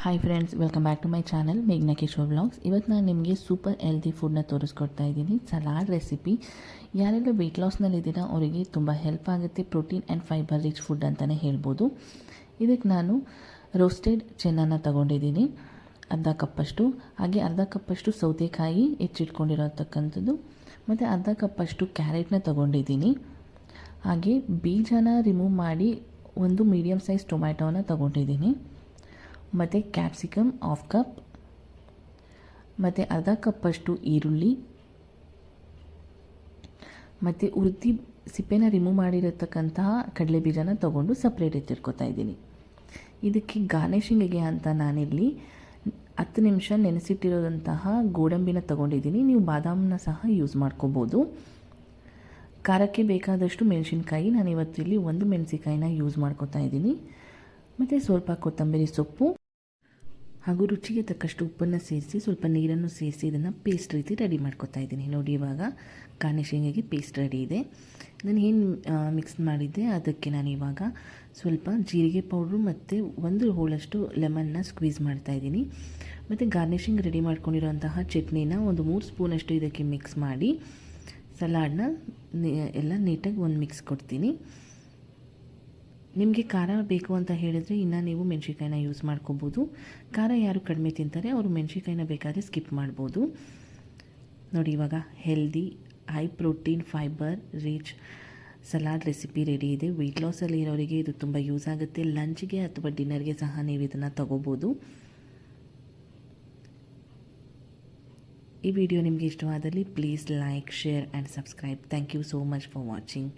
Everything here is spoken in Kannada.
Hi friends, welcome back to my channel ಮೇಘ್ನಾ ಕಿಶೋರ್ ವ್ಲಾಗ್ಸ್. ಇವತ್ತು ನಾನು ನಿಮಗೆ ಸೂಪರ್ ಹೆಲ್ದಿ ಫುಡ್ನ ತೋರಿಸ್ಕೊಡ್ತಾ ಇದ್ದೀನಿ. Salad recipe. ಯಾರೆಲ್ಲ ವೆಯ್ಟ್ ಲಾಸ್ನಲ್ಲಿದ್ದೀರಾ ಅವರಿಗೆ ತುಂಬ ಹೆಲ್ಪ್ ಆಗುತ್ತೆ. Protein and fibre rich food ಅಂತಲೇ ಹೇಳ್ಬೋದು. ಇದಕ್ಕೆ ನಾನು ರೋಸ್ಟೆಡ್ ಚೆನ್ನನ್ನು ತಗೊಂಡಿದ್ದೀನಿ, ಅರ್ಧ ಕಪ್ಪಷ್ಟು. ಹಾಗೆ ಅರ್ಧ ಕಪ್ಪಷ್ಟು ಸೌತೆಕಾಯಿ ಹೆಚ್ಚಿಟ್ಕೊಂಡಿರತಕ್ಕಂಥದ್ದು, ಮತ್ತು ಅರ್ಧ ಕಪ್ಪಷ್ಟು ಕ್ಯಾರೆಟ್ನ ತಗೊಂಡಿದ್ದೀನಿ. ಹಾಗೆ ಬೀಜನ ರಿಮೂವ್ ಮಾಡಿ ಒಂದು ಮೀಡಿಯಮ್ ಸೈಜ್ ಟೊಮ್ಯಾಟೋನ ತಗೊಂಡಿದ್ದೀನಿ, ಮತ್ತು ಕ್ಯಾಪ್ಸಿಕಮ್ ಹಾಫ್ ಕಪ್, ಮತ್ತು ಅರ್ಧ ಕಪ್ಪಷ್ಟು ಈರುಳ್ಳಿ, ಮತ್ತು ಉರ್ದಿ ಸಿಪ್ಪೆನ ರಿಮೂವ್ ಮಾಡಿರತಕ್ಕಂತಹ ಕಡಲೆ ಬೀಜನ ತೊಗೊಂಡು ಸಪ್ರೇಟ್ ಎತ್ತಿಟ್ಕೊತಾ ಇದ್ದೀನಿ. ಇದಕ್ಕೆ ಗಾರ್ನಿಷಿಂಗಿಗೆ ಅಂತ ನಾನಿಲ್ಲಿ 10 ನಿಮಿಷ ನೆನೆಸಿಟ್ಟಿರೋದಂತಹ ಗೋಡಂಬಿನ ತೊಗೊಂಡಿದ್ದೀನಿ. ನೀವು ಬಾದಾಮನ್ನ ಸಹ ಯೂಸ್ ಮಾಡ್ಕೋಬೋದು. ಖಾರಕ್ಕೆ ಬೇಕಾದಷ್ಟು ಮೆಣಸಿನ್ಕಾಯಿ, ನಾನು ಇವತ್ತಿಲ್ಲಿ 1 ಮೆಣಸಿನ್ಕಾಯಿನ ಯೂಸ್ ಮಾಡ್ಕೋತಾ ಇದ್ದೀನಿ, ಮತ್ತು ಸ್ವಲ್ಪ ಕೊತ್ತಂಬರಿ ಸೊಪ್ಪು ಹಾಗೂ ರುಚಿಗೆ ತಕ್ಕಷ್ಟು ಉಪ್ಪನ್ನು ಸೇರಿಸಿ ಸ್ವಲ್ಪ ನೀರನ್ನು ಸೇರಿಸಿ ಇದನ್ನು ಪೇಸ್ಟ್ ರೀತಿ ರೆಡಿ ಮಾಡ್ಕೊತಾ ಇದ್ದೀನಿ. ನೋಡಿ, ಇವಾಗ ಗಾರ್ನಿಷಿಂಗಿಗೆ ಪೇಸ್ಟ್ ರೆಡಿ ಇದೆ. ನಾನು ಏನು ಮಿಕ್ಸ್ ಮಾಡಿದ್ದೆ ಅದಕ್ಕೆ ನಾನು ಇವಾಗ ಸ್ವಲ್ಪ ಜೀರಿಗೆ ಪೌಡ್ರು ಮತ್ತು 1 ಹೋಳಷ್ಟು ಲೆಮನ್ನ ಸ್ಕ್ವೀಸ್ ಮಾಡ್ತಾಯಿದ್ದೀನಿ. ಮತ್ತು ಗಾರ್ನಿಷಿಂಗ್ ರೆಡಿ ಮಾಡ್ಕೊಂಡಿರೋಂತಹ ಚಟ್ನಿನ ಒಂದು 3 ಸ್ಪೂನಷ್ಟು ಇದಕ್ಕೆ ಮಿಕ್ಸ್ ಮಾಡಿ ಸಲಾಡ್ನ ಎಲ್ಲ ನೀಟಾಗಿ ಒಂದು ಮಿಕ್ಸ್ ಕೊಡ್ತೀನಿ. ನಿಮಗೆ ಖಾರ ಬೇಕು ಅಂತ ಹೇಳಿದರೆ ಇನ್ನು ನೀವು ಮೆಣಸಿನ್ಕಾಯಿನ ಯೂಸ್ ಮಾಡ್ಕೋಬೋದು. ಖಾರ ಯಾರು ಕಡಿಮೆ ತಿಂತಾರೆ ಅವರು ಮೆಣಸಿನ್ಕಾಯಿನ ಬೇಕಾದರೆ ಸ್ಕಿಪ್ ಮಾಡ್ಬೋದು. ನೋಡಿ, ಇವಾಗ healthy high protein fibre rich salad recipe ready ಇದೆ. ವೆಯ್ಟ್ ಲಾಸಲ್ಲಿ ಇರೋರಿಗೆ ಇದು ತುಂಬ ಯೂಸ್ ಆಗುತ್ತೆ. ಲಂಚ್ಗೆ ಅಥವಾ ಡಿನ್ನರ್ಗೆ ಸಹ ನೀವು ಇದನ್ನು ತಗೋಬೋದು. ಈ ವಿಡಿಯೋ ನಿಮಗೆ ಇಷ್ಟವಾದಲ್ಲಿ please like, share and subscribe. Thank you so much for watching.